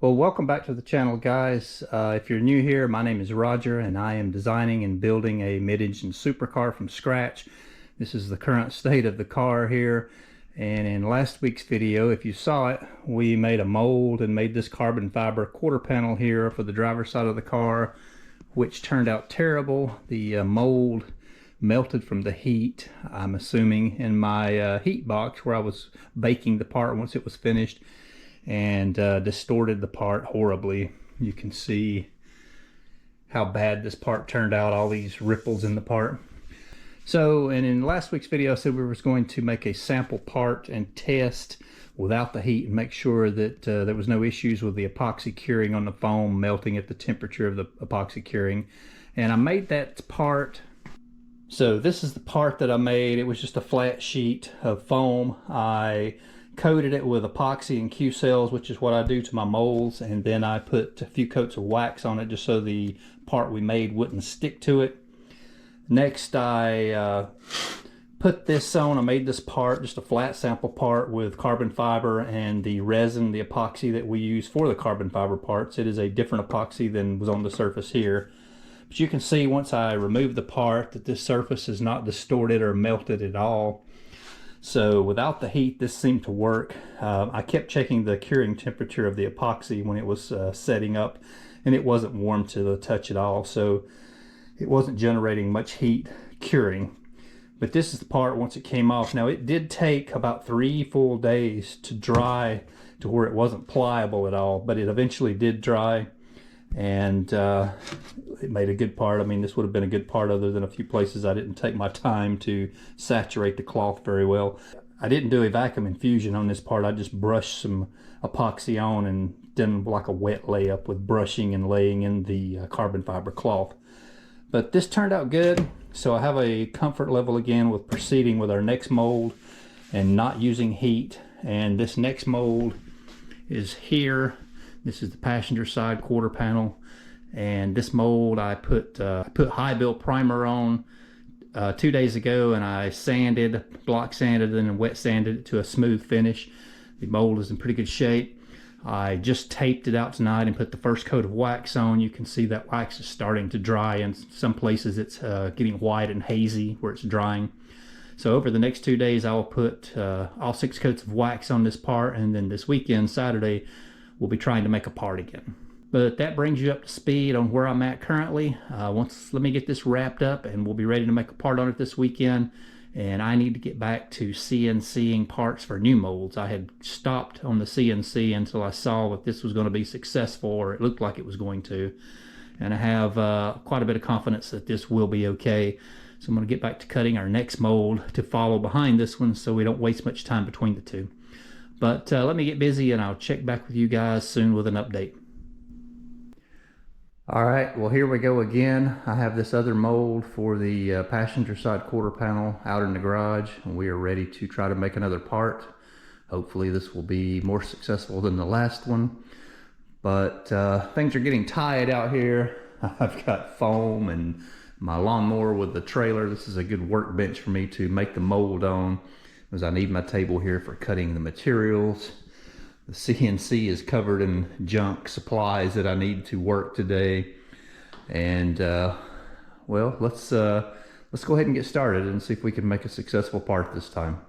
Well, welcome back to the channel, guys. If you're new here, my name is Roger, and I am designing and building a mid-engine supercar from scratch. This is the current state of the car here. And in last week's video, if you saw it, we made a mold and made this carbon fiber quarter panel here for the driver's side of the car, which turned out terrible. The mold melted from the heat, I'm assuming, in my heat box where I was baking the part once it was finished, and distorted the part horribly. You can see how bad this part turned out, all these ripples in the part. So, and in last week's video I said we were going to make a sample part and test without the heat and make sure that there was no issues with the epoxy curing on the foam melting at the temperature of the epoxy curing. And I made that part. So this is the part that I made. It was just a flat sheet of foam. I coated it with epoxy and Q-cells, which is what I do to my molds, and then I put a few coats of wax on it just so the part we made wouldn't stick to it. Next, I put this on. I made this part, just a flat sample part, with carbon fiber and the resin, the epoxy that we use for the carbon fiber parts. It is a different epoxy than was on the surface here. But you can see once I remove the part that this surface is not distorted or melted at all. So without the heat, this seemed to work. I kept checking the curing temperature of the epoxy when it was setting up, and it wasn't warm to the touch at all. So it wasn't generating much heat curing. But this is the part once it came off. Now, it did take about 3 full days to dry to where it wasn't pliable at all, but it eventually did dry, and it made a good part. I mean, this would have been a good part other than a few places I didn't take my time to saturate the cloth very well. I didn't do a vacuum infusion on this part. I just brushed some epoxy on and done like a wet layup with brushing and laying in the carbon fiber cloth. But this turned out good, so I have a comfort level again with proceeding with our next mold and not using heat. And this next mold is here. This is the passenger side quarter panel, and this mold I put high build primer on 2 days ago, and I sanded, block sanded, and then wet sanded it to a smooth finish. The mold is in pretty good shape. I just taped it out tonight and put the first coat of wax on. You can see that wax is starting to dry. In some places it's getting white and hazy where it's drying. So over the next 2 days I'll put all 6 coats of wax on this part, and then this weekend, Saturday, we'll be trying to make a part again. But that brings you up to speed on where I'm at currently. Let me get this wrapped up and we'll be ready to make a part on it this weekend. And I need to get back to CNCing parts for new molds. I had stopped on the CNC until I saw that this was going to be successful, or it looked like it was going to. And I have quite a bit of confidence that this will be okay. So I'm going to get back to cutting our next mold to follow behind this one so we don't waste much time between the two. But let me get busy and I'll check back with you guys soon with an update. All right, well, here we go again. I have this other mold for the passenger side quarter panel out in the garage, and we are ready to try to make another part. Hopefully this will be more successful than the last one. But things are getting tight out here. I've got foam and my lawnmower with the trailer. This is a good workbench for me to make the mold on, as I need my table here for cutting the materials. The CNC is covered in junk supplies that I need to work today. And well, let's go ahead and get started and see if we can make a successful part this time.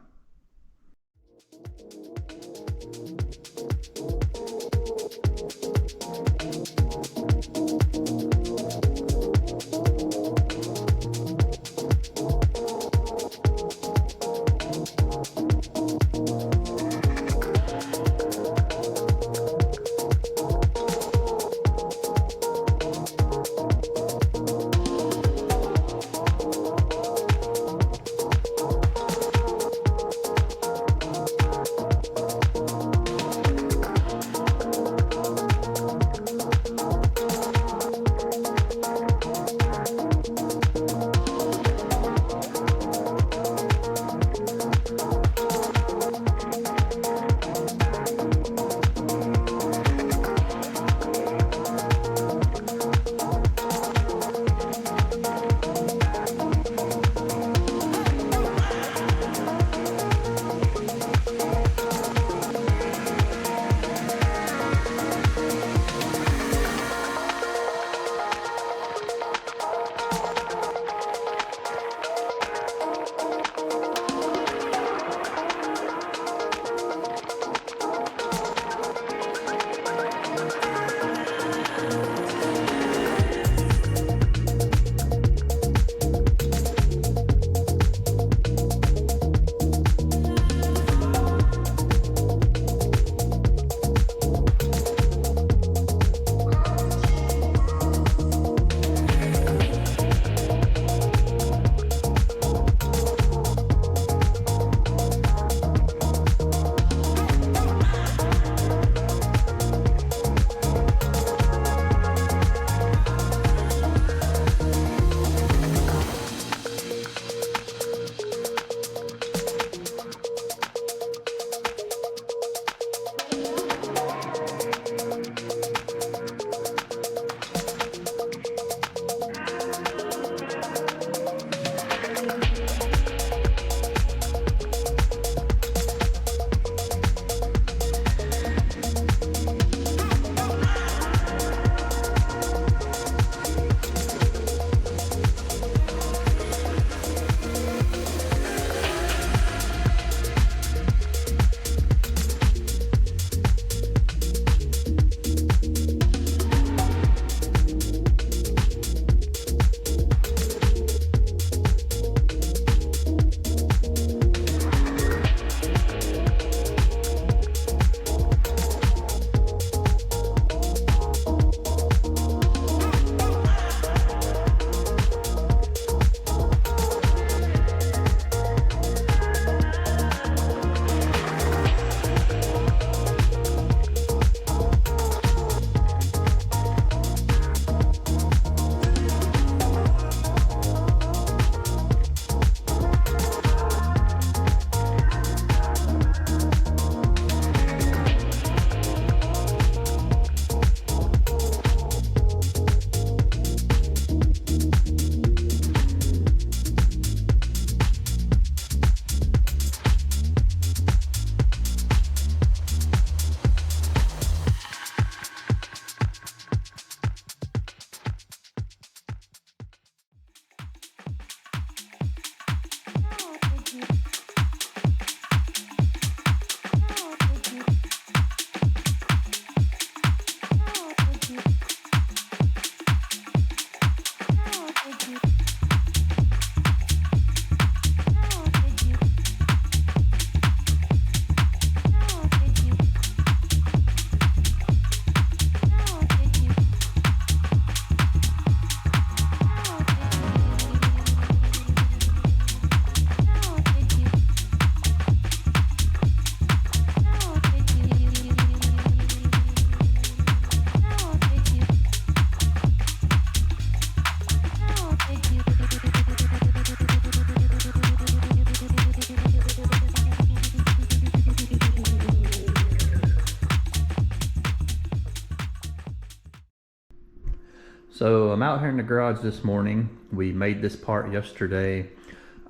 So I'm out here in the garage this morning. We made this part yesterday.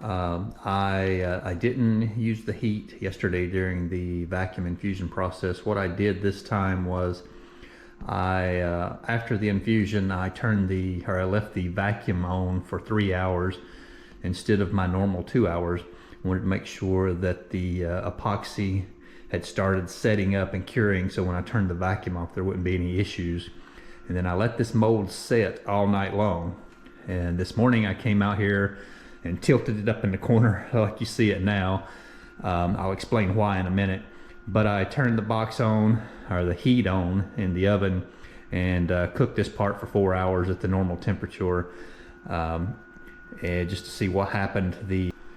I didn't use the heat yesterday during the vacuum infusion process. What I did this time was after the infusion, I left the vacuum on for 3 hours instead of my normal 2 hours. I wanted to make sure that the epoxy had started setting up and curing, so when I turned the vacuum off there wouldn't be any issues. And then I let this mold set all night long. And this morning I came out here and tilted it up in the corner like you see it now. I'll explain why in a minute. But I turned the box on, or the heat on in the oven, and cooked this part for 4 hours at the normal temperature, and just to see what happened.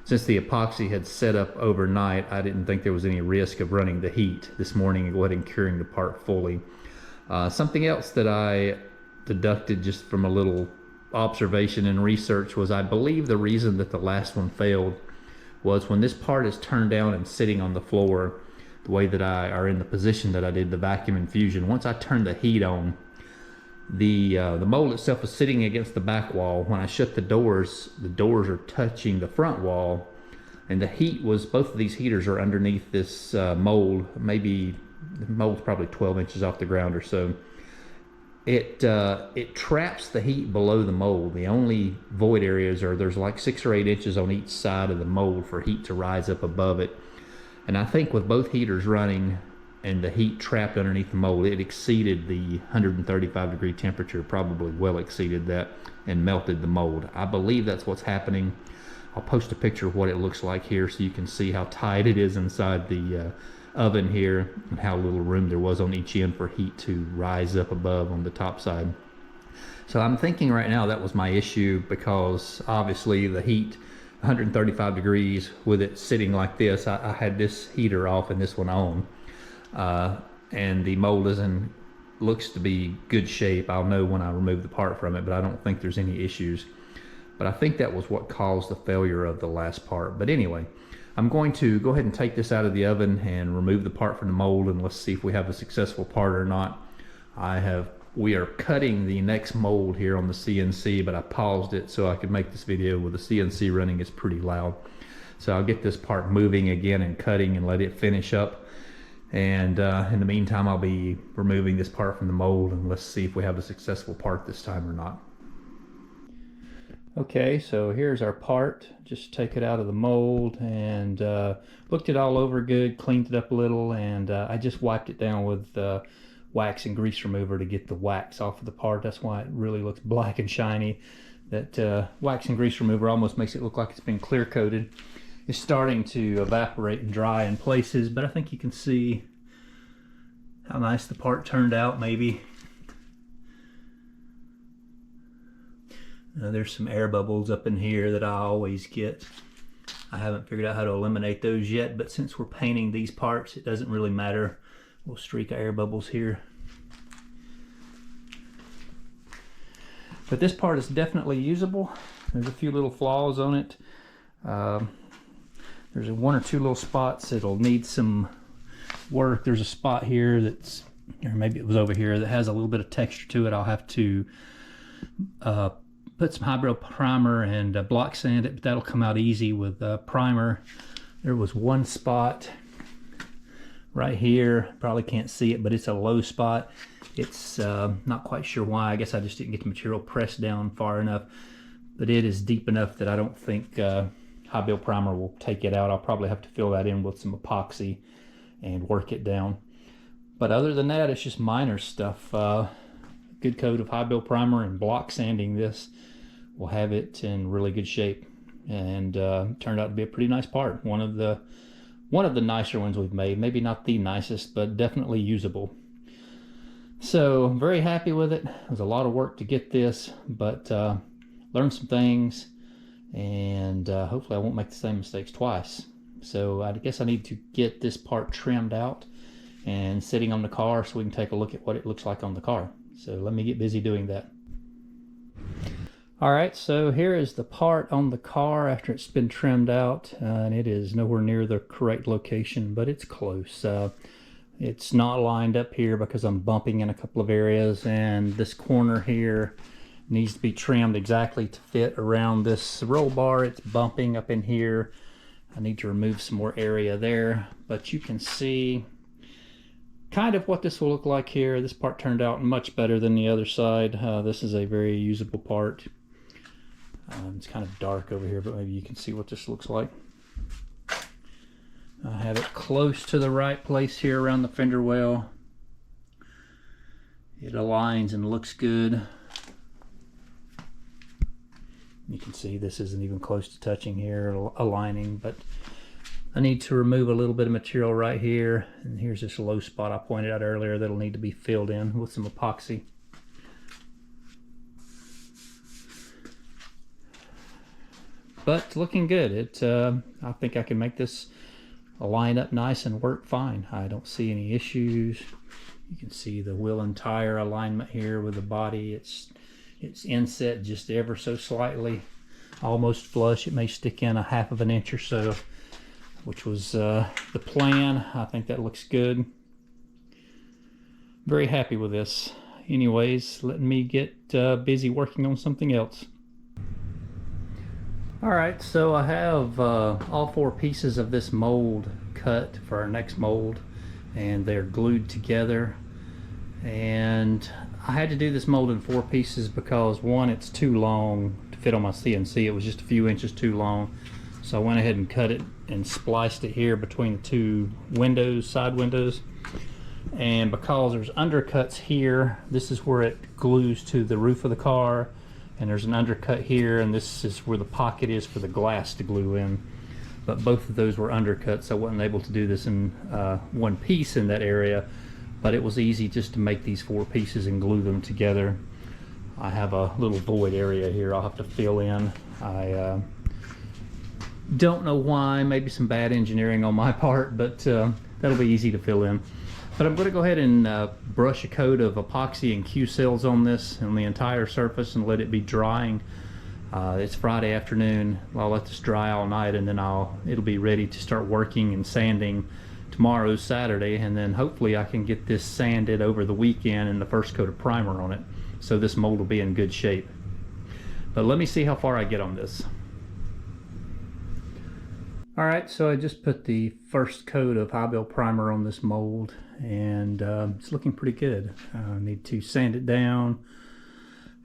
Since the epoxy had set up overnight, I didn't think there was any risk of running the heat this morning and go ahead and curing the part fully. Something else that I deducted just from a little observation and research was, I believe the reason that the last one failed was when this part is turned down and sitting on the floor the way that or in the position that I did the vacuum infusion. Once I turned the heat on, the mold itself is sitting against the back wall. When I shut the doors are touching the front wall, and the heat was, both of these heaters are underneath this mold. Maybe the mold's probably 12 inches off the ground or so. It traps the heat below the mold. The only void areas are, there's like 6 or 8 inches on each side of the mold for heat to rise up above it. And I think with both heaters running and the heat trapped underneath the mold, it exceeded the 135 degree temperature, probably well exceeded that, and melted the mold. I believe that's what's happening. I'll post a picture of what it looks like here so you can see how tight it is inside the oven here, and how little room there was on each end for heat to rise up above on the top side. So I'm thinking right now that was my issue, because obviously the heat, 135 degrees with it sitting like this, I had this heater off and this one on, and the mold looks to be good shape. I'll know when I remove the part from it, but I don't think there's any issues. But I think that was what caused the failure of the last part. But anyway, I'm going to go ahead and take this out of the oven and remove the part from the mold, and let's see if we have a successful part or not. We are cutting the next mold here on the CNC, but I paused it so I could make this video with the CNC running. It's pretty loud. So I'll get this part moving again and cutting and let it finish up. And in the meantime, I'll be removing this part from the mold, and let's see if we have a successful part this time or not. Okay, so here's our part. Just take it out of the mold and looked it all over good, cleaned it up a little, and I just wiped it down with wax and grease remover to get the wax off of the part. That's why it really looks black and shiny. That wax and grease remover almost makes it look like it's been clear coated. It's starting to evaporate and dry in places, but I think you can see how nice the part turned out. Maybe there's some air bubbles up in here that I always get. I haven't figured out how to eliminate those yet, but since we're painting these parts, it doesn't really matter. We'll streak air bubbles here. But this part is definitely usable. There's a few little flaws on it. There's one or two little spots that'll need some work. There's a spot here that's, or maybe it was over here, that has a little bit of texture to it. I'll have to put some highbrow primer and block sand it, but that'll come out easy with primer. There was one spot right here, probably can't see it, but it's a low spot. It's not quite sure why. I guess I just didn't get the material pressed down far enough, but it is deep enough that I don't think high-brow primer will take it out. I'll probably have to fill that in with some epoxy and work it down. But other than that, it's just minor stuff. Good coat of high-brow primer and block sanding this will have it in really good shape, and turned out to be a pretty nice part. One of the nicer ones we've made. Maybe not the nicest, but definitely usable. So I'm very happy with it. It was a lot of work to get this, but learned some things, and hopefully I won't make the same mistakes twice. So I guess I need to get this part trimmed out and sitting on the car so we can take a look at what it looks like on the car. So let me get busy doing that. Alright, so here is the part on the car after it's been trimmed out, and it is nowhere near the correct location, but it's close. It's not lined up here because I'm bumping in a couple of areas, and this corner here needs to be trimmed exactly to fit around this roll bar. It's bumping up in here. I need to remove some more area there, but you can see kind of what this will look like here. This part turned out much better than the other side. This is a very usable part. It's kind of dark over here, but maybe you can see what this looks like. I have it close to the right place here around the fender well. It aligns and looks good. You can see this isn't even close to touching here, aligning, but I need to remove a little bit of material right here. And here's this low spot I pointed out earlier that'll need to be filled in with some epoxy. But looking good. I think I can make this line up nice and work fine. I don't see any issues. You can see the wheel and tire alignment here with the body. It's inset just ever so slightly, almost flush. It may stick in a half of an inch or so, which was the plan. I think that looks good. Very happy with this. Anyways, let me get busy working on something else. Alright, so I have all four pieces of this mold cut for our next mold, and they're glued together. And I had to do this mold in four pieces because, one, it's too long to fit on my CNC. It was just a few inches too long. So I went ahead and cut it and spliced it here between the two windows, side windows. And because there's undercuts here, this is where it glues to the roof of the car. And there's an undercut here, and this is where the pocket is for the glass to glue in. But both of those were undercuts, so I wasn't able to do this in one piece in that area. But it was easy just to make these four pieces and glue them together. I have a little void area here I'll have to fill in. I don't know why, maybe some bad engineering on my part, but that'll be easy to fill in. But I'm going to go ahead and brush a coat of epoxy and Q-Cells on this and the entire surface and let it be drying. It's Friday afternoon. I'll let this dry all night, and then it'll be ready to start working and sanding Tomorrow's Saturday, and then hopefully I can get this sanded over the weekend and the first coat of primer on it, so this mold will be in good shape. But let me see how far I get on this. Alright, so I just put the first coat of high-build primer on this mold, and it's looking pretty good. I need to sand it down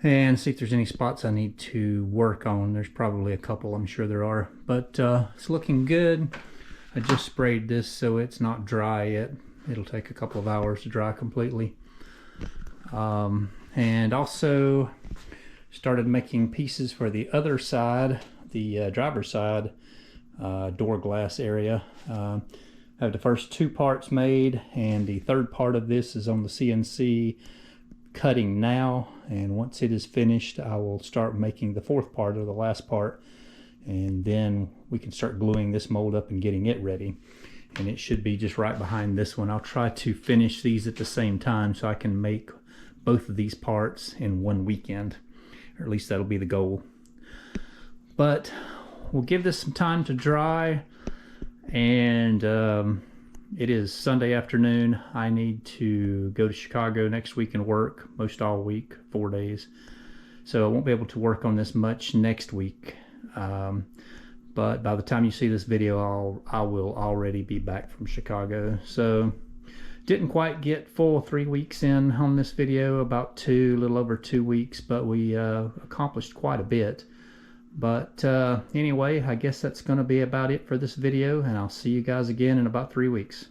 and see if there's any spots I need to work on. There's probably a couple, I'm sure there are, but it's looking good. I just sprayed this so it's not dry yet. It'll take a couple of hours to dry completely. And also started making pieces for the other side, the driver's side door glass area. I have the first two parts made, and the third part of this is on the CNC cutting now, and once it is finished I will start making the fourth part, or the last part, and then we can start gluing this mold up and getting it ready. And it should be just right behind this one. I'll try to finish these at the same time so I can make both of these parts in one weekend, or at least that'll be the goal. But we'll give this some time to dry, and it is Sunday afternoon. I need to go to Chicago next week and work most all week, 4 days, so I won't be able to work on this much next week. But by the time you see this video, I will already be back from Chicago. So didn't quite get full 3 weeks in on this video, about a little over 2 weeks, but we accomplished quite a bit. But anyway, I guess that's going to be about it for this video, and I'll see you guys again in about 3 weeks.